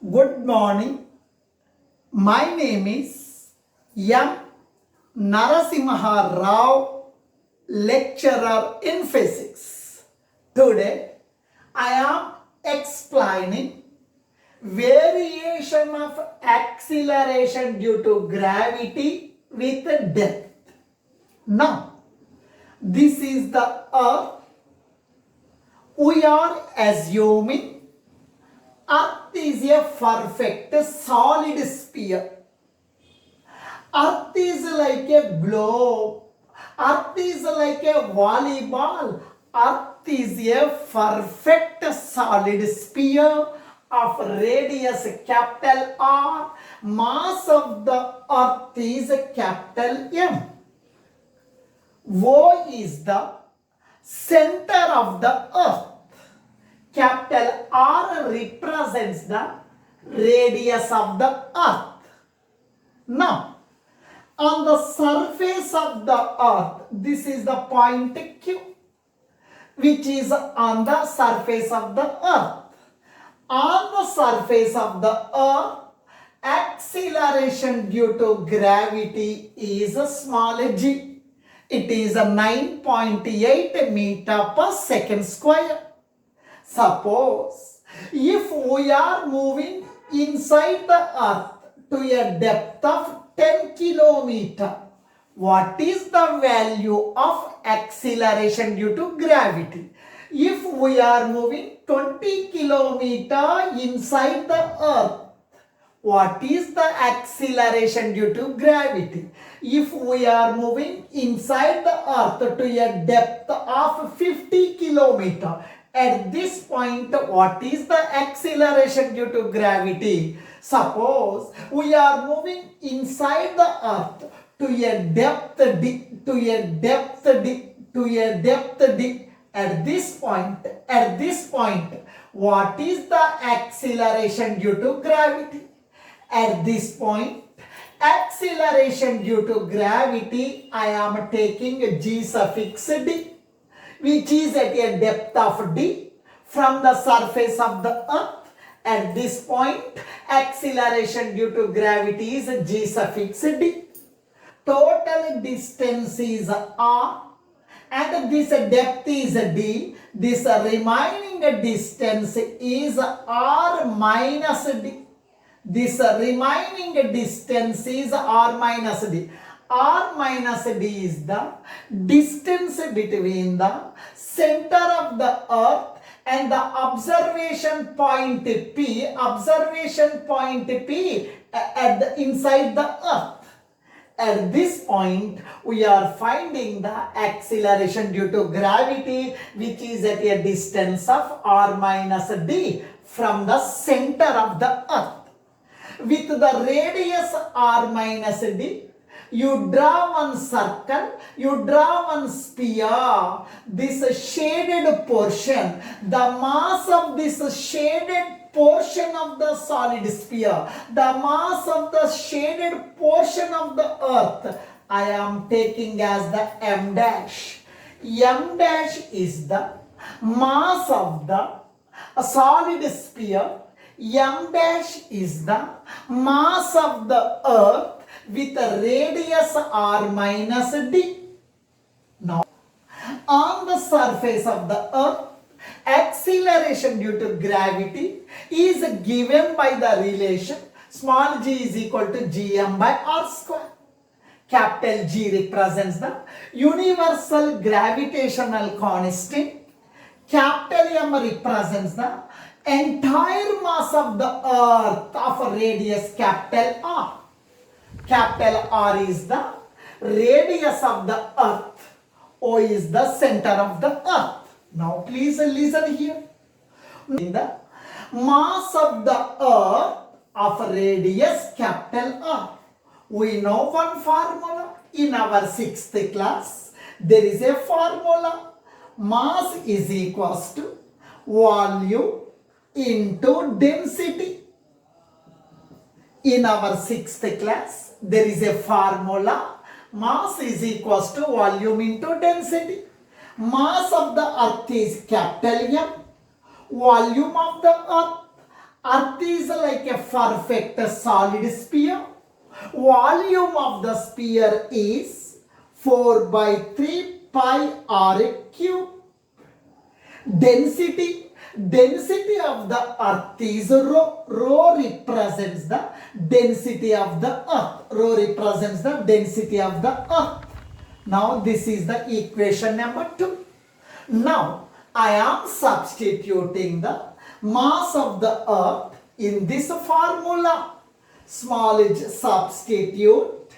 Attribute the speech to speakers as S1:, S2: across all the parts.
S1: Good morning. My name is M. Narasimharao, lecturer in physics. Today, I am explaining variation of acceleration due to gravity with depth. Now, this is the Earth. We are assuming Earth is a perfect solid sphere. Earth is like a globe. Earth is like a volleyball. Earth is a perfect solid sphere of radius capital R. Mass of the Earth is capital M. O is the center of the Earth. Capital R represents the radius of the Earth. Now, on the surface of the Earth, this is the point Q, which is on the surface of the Earth. On the surface of the Earth, acceleration due to gravity is small g. It is 9.8 meter per second square. Suppose if we are moving inside the Earth to a depth of 10 kilometer, what is the value of acceleration due to gravity? If we are moving 20 kilometer inside the Earth, what is the acceleration due to gravity? If we are moving inside the Earth to a depth of 50 kilometer, at this point, what is the acceleration due to gravity? Suppose we are moving inside the Earth to a depth d, At this point, what is the acceleration due to gravity? At this point, acceleration due to gravity, I am taking g suffix d, which is at a depth of d from the surface of the Earth. At this point, acceleration due to gravity is g suffix d. Total distance is r and this depth is d. This remaining distance is r minus d. This remaining distance is r minus d. R minus d is the distance between the center of the Earth and the observation point P inside the Earth. At this point, we are finding the acceleration due to gravity, which is at a distance of r minus d from the center of the Earth. With the radius r minus d, you draw one circle, you draw one sphere, this shaded portion, the mass of this shaded portion of the solid sphere, the mass of the shaded portion of the Earth, I am taking as the m dash. M dash is the mass of the solid sphere, m dash is the mass of the Earth with a radius r minus d. Now, on the surface of the Earth, acceleration due to gravity is given by the relation small g is equal to gm by r square. Capital G represents the universal gravitational constant. Capital M represents the entire mass of the Earth of a radius capital R. Capital R is the radius of the Earth. O is the center of the Earth. Now please listen here. The mass of the Earth of radius capital R. We know one formula in our 6th class. There is a formula. Mass is equals to volume into density. In our 6th class, there is a formula. Mass is equals to volume into density. Mass of the Earth is capital M. Volume of the Earth Earth is like a perfect solid sphere. Volume of the sphere is 4 by 3 pi r cube. Density of the earth is rho. Rho represents the density of the earth. Rho represents the density of the earth. Now this is the equation number 2. Now I am substituting the mass of the earth in this formula. Small h substitute.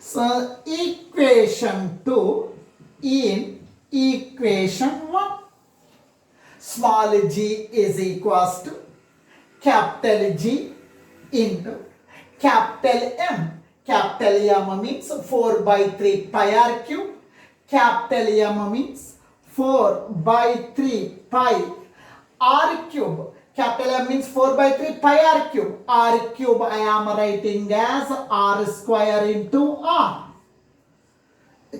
S1: So equation 2 in equation 1. Small g is equals to capital G into capital M. Capital M means 4 by 3 pi r cube. Capital M means 4 by 3 pi r cube. Capital M means 4 by 3 pi r cube. R cube I am writing as r square into r.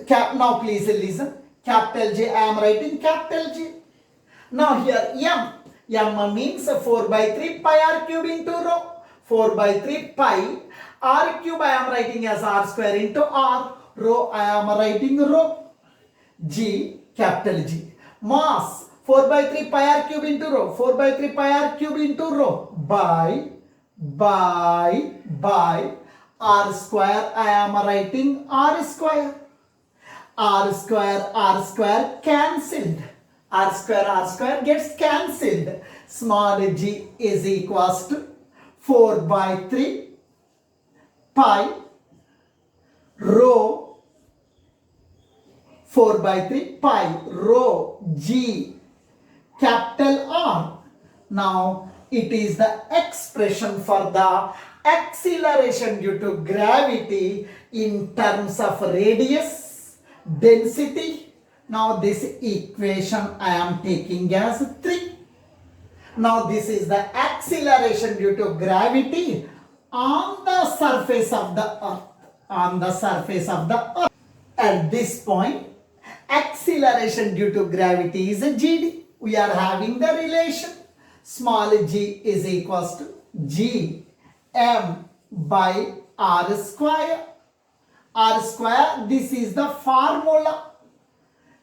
S1: Now please listen. Capital J I am writing capital J. Now here M means 4 by 3 pi r cube into rho. 4 by 3 pi r cube I am writing as r square into r. Rho I am writing rho. G, capital G. Mass 4 by 3 pi r cube into rho. 4 by 3 pi r cube into rho by r square I am writing r square. R square cancelled. R square gets cancelled. Small g is equals to 4 by 3 pi rho 4 by 3 pi rho g capital R. Now it is the expression for the acceleration due to gravity in terms of radius, density. Now this equation I am taking as 3. Now this is the acceleration due to gravity on the surface of the earth. On the surface of the earth. At this point, acceleration due to gravity is gd. We are having the relation. Small g is equals to g m by r square. R square, this is the formula.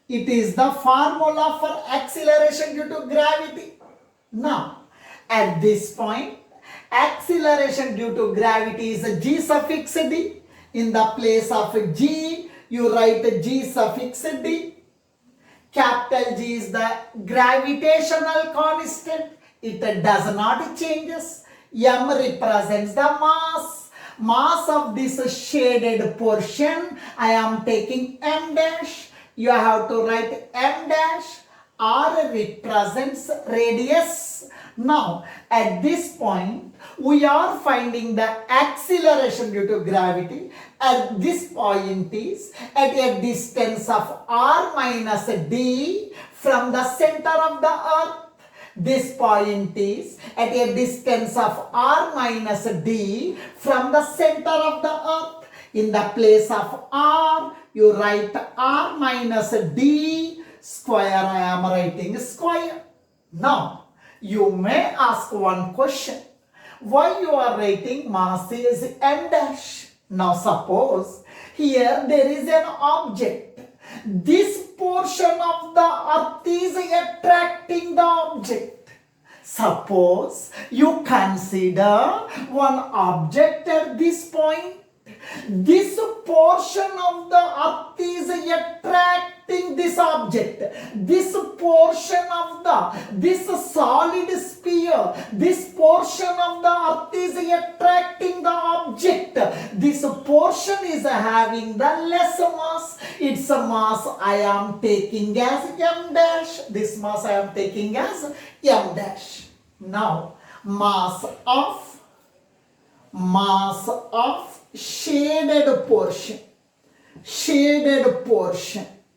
S1: It is the formula for acceleration due to gravity. Now, at this point, acceleration due to gravity is g suffix d. In the place of g, you write g suffix d. Capital G is the gravitational constant. It does not changes. M represents the mass. Mass of this shaded portion, I am taking m dash. You have to write m dash. R represents radius. Now, at this point, we are finding the acceleration due to gravity. At this point is at a distance of r minus d from the center of the earth. This point is at a distance of r minus d from the center of the earth. In the place of r, you write r minus d square. I am writing square. Now, you may ask one question. Why you are writing mass is m dash? Now suppose here there is an object. This portion of the earth is attracting the object. Suppose you consider one object at this point. This portion of the earth is attracting this object. This portion of this solid sphere, this portion of the earth is attracting the object. This portion is having the less mass. Its mass I am taking as m dash. This mass I am taking as m dash. Now, mass of shaded portion.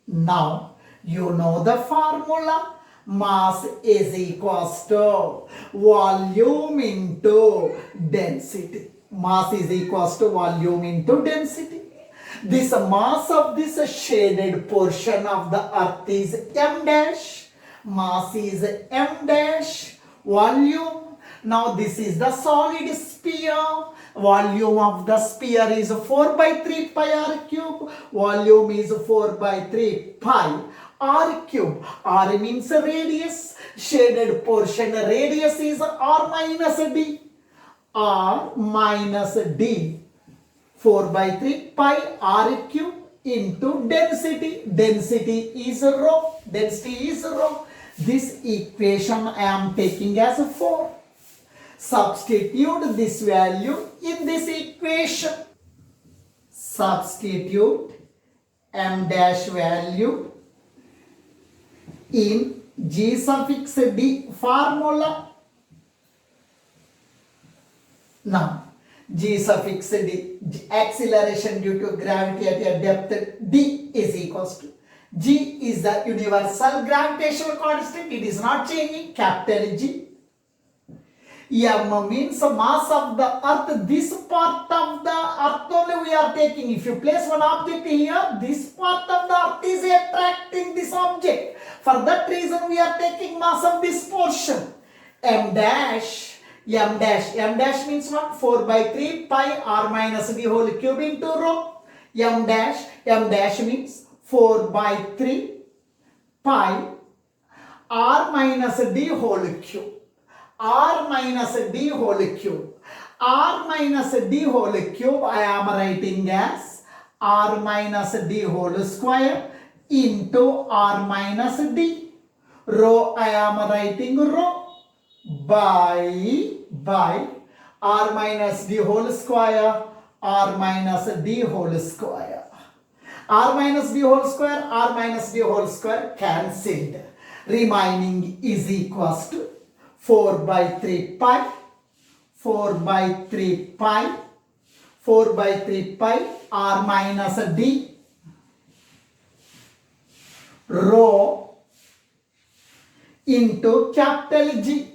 S1: Now, you know the formula. Mass is equals to volume into density. Mass is equals to volume into density. This mass of this shaded portion of the earth is m dash. Mass is m dash. Volume. Now this is the solid sphere. Volume of the sphere is 4 by 3 pi r cube. Volume is 4 by 3 pi r cube. R means radius. Shaded portion radius is r minus d. R minus d. 4 by 3 pi r cube into density. Density is rho. Density is rho. This equation I am taking as 4. Substitute this value in this equation. Substitute m dash value in g suffix d formula. Now, g suffix d, acceleration due to gravity at a depth d is equals to, g is the universal gravitational constant, it is not changing, capital G. M means mass of the earth, this part of the earth only we are taking. If you place one object here, this part of the earth is attracting this object. For that reason we are taking mass of this portion. M dash means what? 4 by 3 pi r minus d whole cube into rho. M dash means 4 by 3 pi r minus d whole cube. R minus d whole cube. R minus d whole cube I am writing as r minus d whole square into r minus d. Rho I am writing rho by r minus d whole square, r minus d whole square. R minus d whole square, r minus d whole square cancelled. Remaining is equals to 4 by 3 pi, 4 by 3 pi, 4 by 3 pi, r minus d, rho into capital G.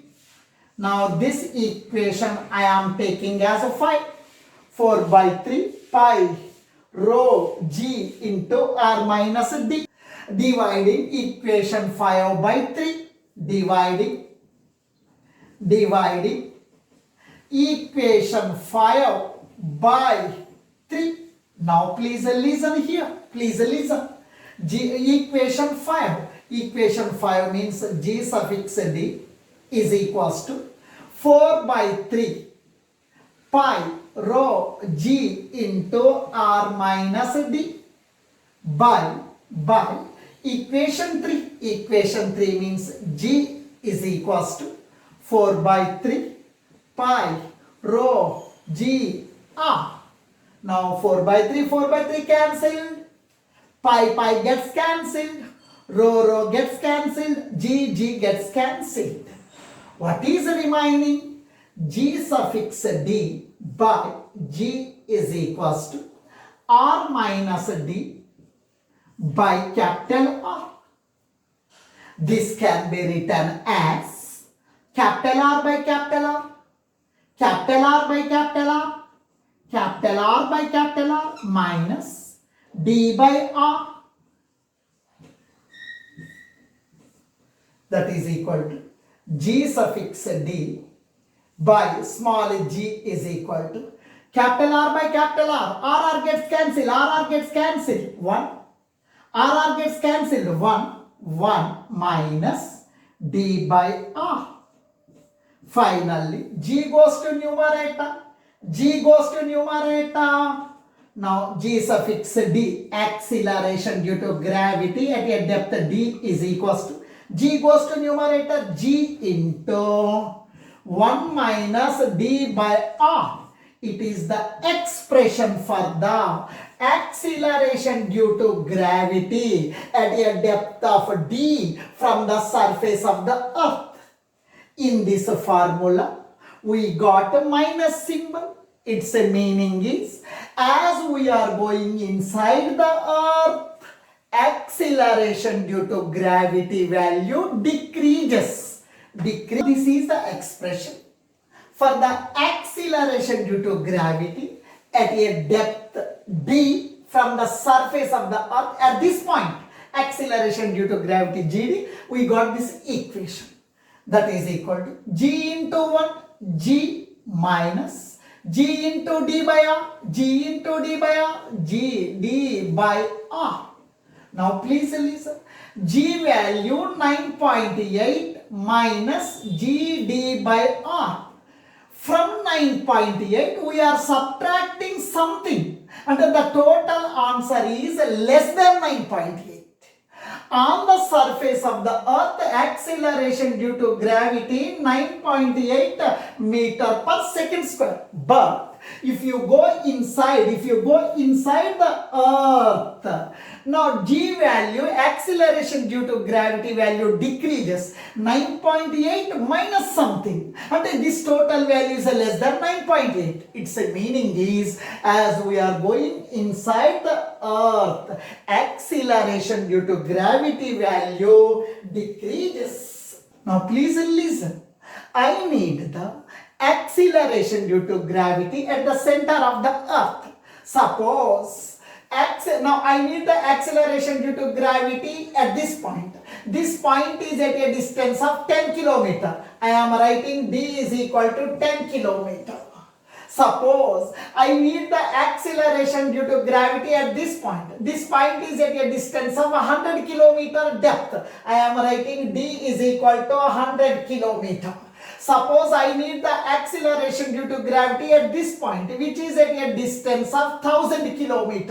S1: Now this equation I am taking as a 5. 4 by 3 pi, rho G into r minus d. Dividing equation 5 by 3. Dividing equation 5 by 3. Now please listen here. Please listen. Equation 5. Equation 5 means G suffix d is equals to 4 by 3 pi rho G into r minus d by equation 3. Equation 3 means G is equals to 4 by 3 pi rho G r. Now 4 by 3 cancelled. Pi gets cancelled. Rho gets cancelled. G gets cancelled. What is remaining? G suffix d by G is equals to r minus d by capital R. This can be written as capital R by capital R, capital R by capital R, capital R by capital R minus d by R. That is equal to G suffix d by small g is equal to capital R by capital R. R gets cancelled. R gets cancelled. 1. R gets cancelled. 1 minus d by R. Finally, G goes to numerator. G goes to numerator. Now, G suffix d, acceleration due to gravity at a depth d is equals to, G goes to numerator, G into 1 minus d by R. It is the expression for the acceleration due to gravity at a depth of d from the surface of the earth. In this formula, we got a minus symbol. Its meaning is, as we are going inside the earth, acceleration due to gravity value decreases. This is the expression for the acceleration due to gravity at a depth d from the surface of the earth. At this point, acceleration due to gravity GD, we got this equation. That is equal to G into 1, G minus G into D by R, G into D by R, G D by R. Now please listen. G value 9.8 minus G D by R. From 9.8 we are subtracting something and the total answer is less than 9.8. On the surface of the earth, acceleration due to gravity 9.8 meter per second square. But if you go inside the earth, now G value, acceleration due to gravity value decreases. 9.8 minus something, and this total value is less than 9.8. Its meaning is, as we are going inside the earth, acceleration due to gravity value decreases. Now please listen. I need the acceleration due to gravity at the center of the earth. Suppose now I need the acceleration due to gravity at this point. This point is at a distance of 10 km. I am writing D is equal to 10 km. Suppose I need the acceleration due to gravity at this point. This point is at a distance of 100 km depth. I am writing D is equal to 100 km. Suppose I need the acceleration due to gravity at this point, which is at a distance of 1000 km.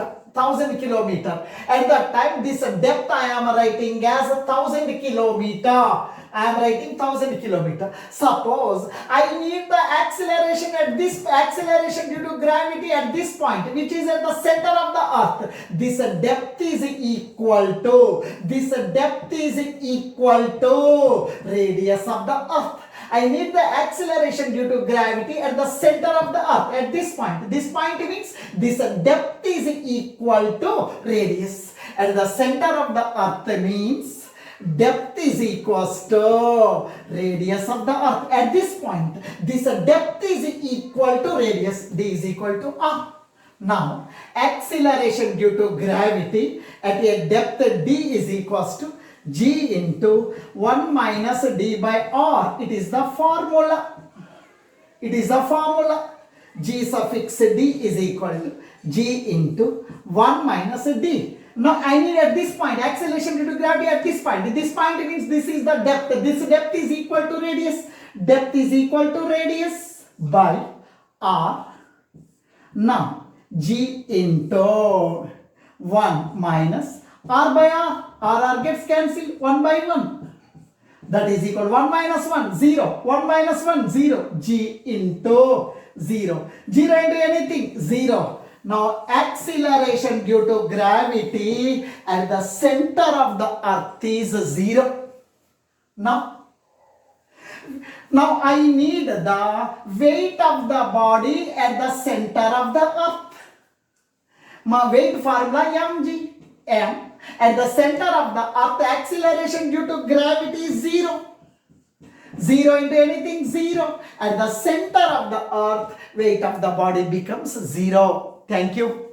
S1: At that time, this depth I am writing as 1000 km. I am writing 1000 km. Suppose I need the acceleration due to gravity at this point, which is at the center of the earth. This depth is equal to radius of the earth. I need the acceleration due to gravity at the center of the earth at this point. This point means this depth is equal to radius. At the center of the earth means depth is equals to radius of the earth. At this point, this depth is equal to radius. D is equal to R. Now, acceleration due to gravity at a depth D is equals to G into 1 minus D by R. It is the formula. G suffix D is equal to G into 1 minus D. Now I need at this point acceleration due to gravity at this point. This point means this is the depth. This depth is equal to radius. Depth is equal to radius by R. Now G into 1 minus R by R. R gets cancelled 1 by 1. That is equal to 1 minus 1, 0. 1 minus 1, 0. G into 0. 0 into anything, 0. Now acceleration due to gravity at the center of the earth is 0. Now I need the weight of the body at the center of the earth. My weight formula mg. M. At the center of the earth, acceleration due to gravity is 0. 0 into anything, 0. At the center of the earth, weight of the body becomes 0. Thank you.